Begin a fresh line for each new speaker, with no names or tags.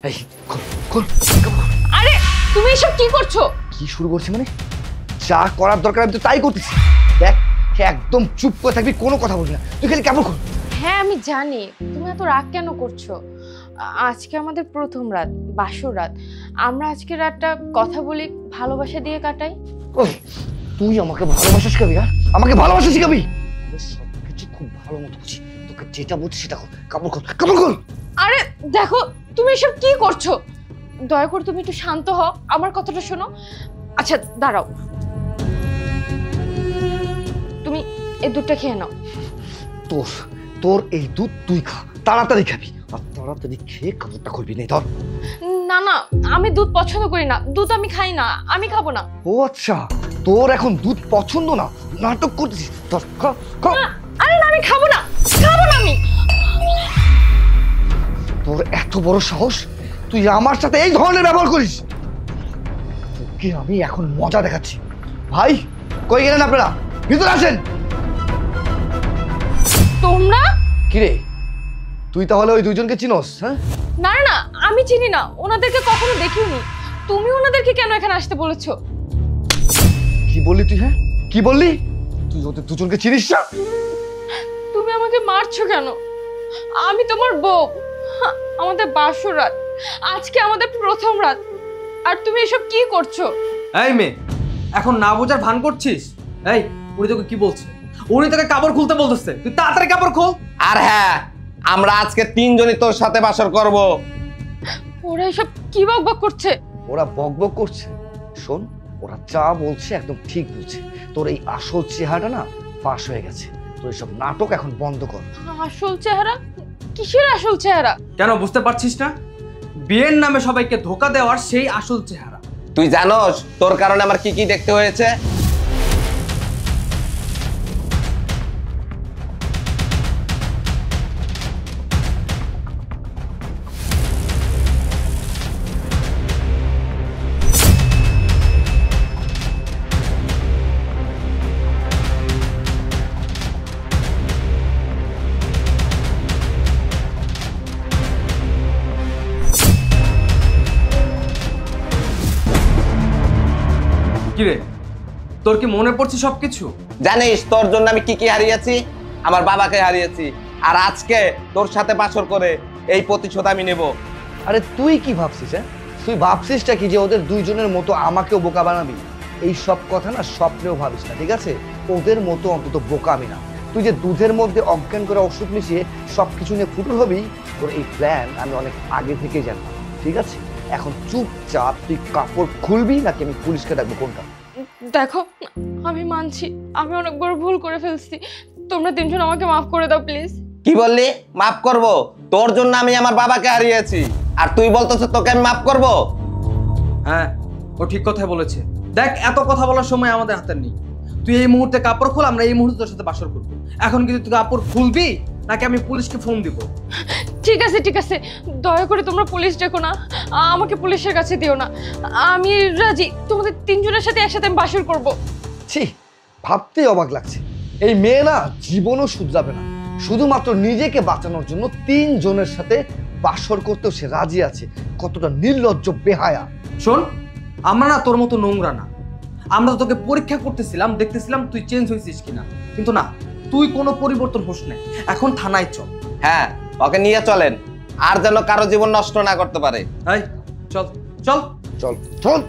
এই খোল খোল।
আরে তুমি এসব কি করছো?
কি শুরু করছি মানে? যা করার দরকার আমি তো তাই করতেছি। দেখ একদম চুপ করে থাকবি, কোনো কথা বলবি না, তুই খালি কাপড় খোল।
হ্যাঁ আমি জানি, তুমি এত রাগ কেন করছো? আজকে আমাদের প্রথম রাত, বাসর রাত। আমরা আজকে রাতটা কথা বলি, ভালোবাসা দিয়ে কাটাই।
ওই তুই আমাকে ভালোবাসা শিখাবি? হ্যাঁ আমাকে ভালোবাসা শিখাবি? সবকিছু খুব ভালো মতো বুঝি, তোকে যেটা বলছি সেটা কর। কাপড় খোল কাপড় খোল।
আরে দেখো তুমি এসব কি করছো? দয়া করে তুমি একটু শান্ত হও, আমার কথাটা শোনো। আচ্ছা দাঁড়াও, তুমি এই দুধটা খেয়ে নাও।
তোর তোর এই দুধ তুই খা, তাড়াতাড়ি খাবি, আর তাড়াতাড়ি খেয়ে কাপড়টা খুলবি। নেই ধর।
না না, আমি দুধ পছন্দ করি না, দুধ আমি খাই না, আমি খাবো না।
ও আচ্ছা, তোর এখন দুধ পছন্দ না, নাটক করতেছিস। ধর খা খা।
আরে না আমি খাবো না, খাবো না আমি।
তোর এত বড় সাহস, তুই আমার সাথে এই ধরনের ব্যবহার করিস? তোকে আমি এখন মজা দেখাচ্ছি। ভাই কই গেলেন আপনারা? ভিতরে আসেন।
তোমরা?
কিরে তুই তাহলে ওই দুইজনকে চিনোস? হ্যাঁ
না না, আমি চিনি না, ওনাদেরকে কখনো দেখিনি। তুমি ওনাদেরকে কেন এখানে আসতে বলেছো?
কি বললি তুই? হ্যাঁ কি বললি? তুই ওদের দুজনকে চিনিস না?
তুমি আমাকে মারছো কেন? আমি তোমার বউ, আমাদের বাসর রাত, আজকে আমাদের প্রথম রাত, আর তুমি এসব কি করছো?
এই মেয়ে, এখন না বোঝার ভান করছিস? এই উনি তোকে কি বলছে? উনি তোকে কাপড় খুলতে বলতেছে, তুই তাড়াতাড়ি কাপড় খোল।
আর হ্যাঁ, আমরা আজকে তিনজনই তোর সাথে বাসর করব।
ওরা এসব কি বকবক করছে?
ওরা বকবক করছে? শোন, ওরা যা বলছে একদম ঠিক বলছে। তোর এই আসল চেহারাটা না ফাঁস হয়ে গেছে। তোর এইসব নাটক এখন বন্ধ কর।
আসল চেহারা? কিসের আসল চেহারা?
কেন বুঝতে পারছিস না? বিয়ের নামে সবাইকে ধোকা দেওয়ার সেই আসল চেহারা।
তুই জানোস তোর কারণে আমার কি কি দেখতে হয়েছে?
কিরে, তোর কি মনে পড়ছে সবকিছু?
জানিস তোর জন্য আমি কি কি হারিয়েছি? আমার বাবাকে হারিয়েছি, আর আজকে তোর সাথে বাসর করে এই প্রতিশোধ আমি নেব।
আরে তুই কি ভাবছিস? হ্যাঁ তুই ভাবছিসটা কি যে ওদের দুইজনের মতো আমাকেও বোকা বানাবি? এই সব কথা না স্বপ্নেও ভাবিস না, ঠিক আছে? ওদের মতো অন্তত বোকা আমি না। তুই যে দুধের মধ্যে অজ্ঞান করে ওষুধ মিশিয়ে সবকিছু নিয়ে ফুটুল হবি, তোর এই প্ল্যান আমি অনেক আগে থেকে জানতাম, ঠিক আছে? এখন চুপচাপ তুই কাপড় খুলবি নাকি আমি পুলিশকে ডাকবো, কোনটা?
দেখো আমি মানছি, আমি অনেক বড় ভুল করে ফেলছি, তোমরা তিনজন আমাকে মাফ করে দাও প্লিজ।
কি বললি মাফ করব? তোর জন্য আমি আমার বাবাকে হারিয়েছি, আর তুই বলতেছ তোকে আমি মাফ করব?
হ্যাঁ, ও ঠিক কথাই বলেছে। দেখ, এত কথা বলার সময় আমাদের হাতে নেই। তুই এই মুহূর্তে কাপড় খোল, আমরা এই মুহূর্তে তোর সাথে বাসর করবো। এখন কিন্তু তুই কাপড় খুলবি নাকি আমি পুলিশকে ফোন দিব?
ঠিক আছে ঠিক আছে, দয়া করে তোমরা পুলিশ ডেকো না, আমাকে পুলিশের কাছে দিও না। আমি রাজি, তোমাদের তিনজনের সাথে একসাথে আমি বাসর করব।
ছি, ভাবতেই অবাক লাগছে। এই মেয়ে না জীবনও শুধরাবে না। শুধুমাত্র নিজেকে বাঁচানোর জন্য তিনজনের সাথে বাসর করতেও সে রাজি আছে। কতটা নির্লজ্জ, বেহায়া।
শোন, আমরা না তোর মতো নোংরা না। আমরা তো তোকে পরীক্ষা করতেছিলাম, দেখতেছিলাম তুই চেঞ্জ হয়েছিস কিনা, কিন্তু না, তুই কোনো পরিবর্তন হোস না। এখন থানায় চল।
হ্যাঁ, ওকে নিয়ে চলেন, আর যেন কারো জীবন নষ্ট না করতে পারে।
এই চল চল
চল চল।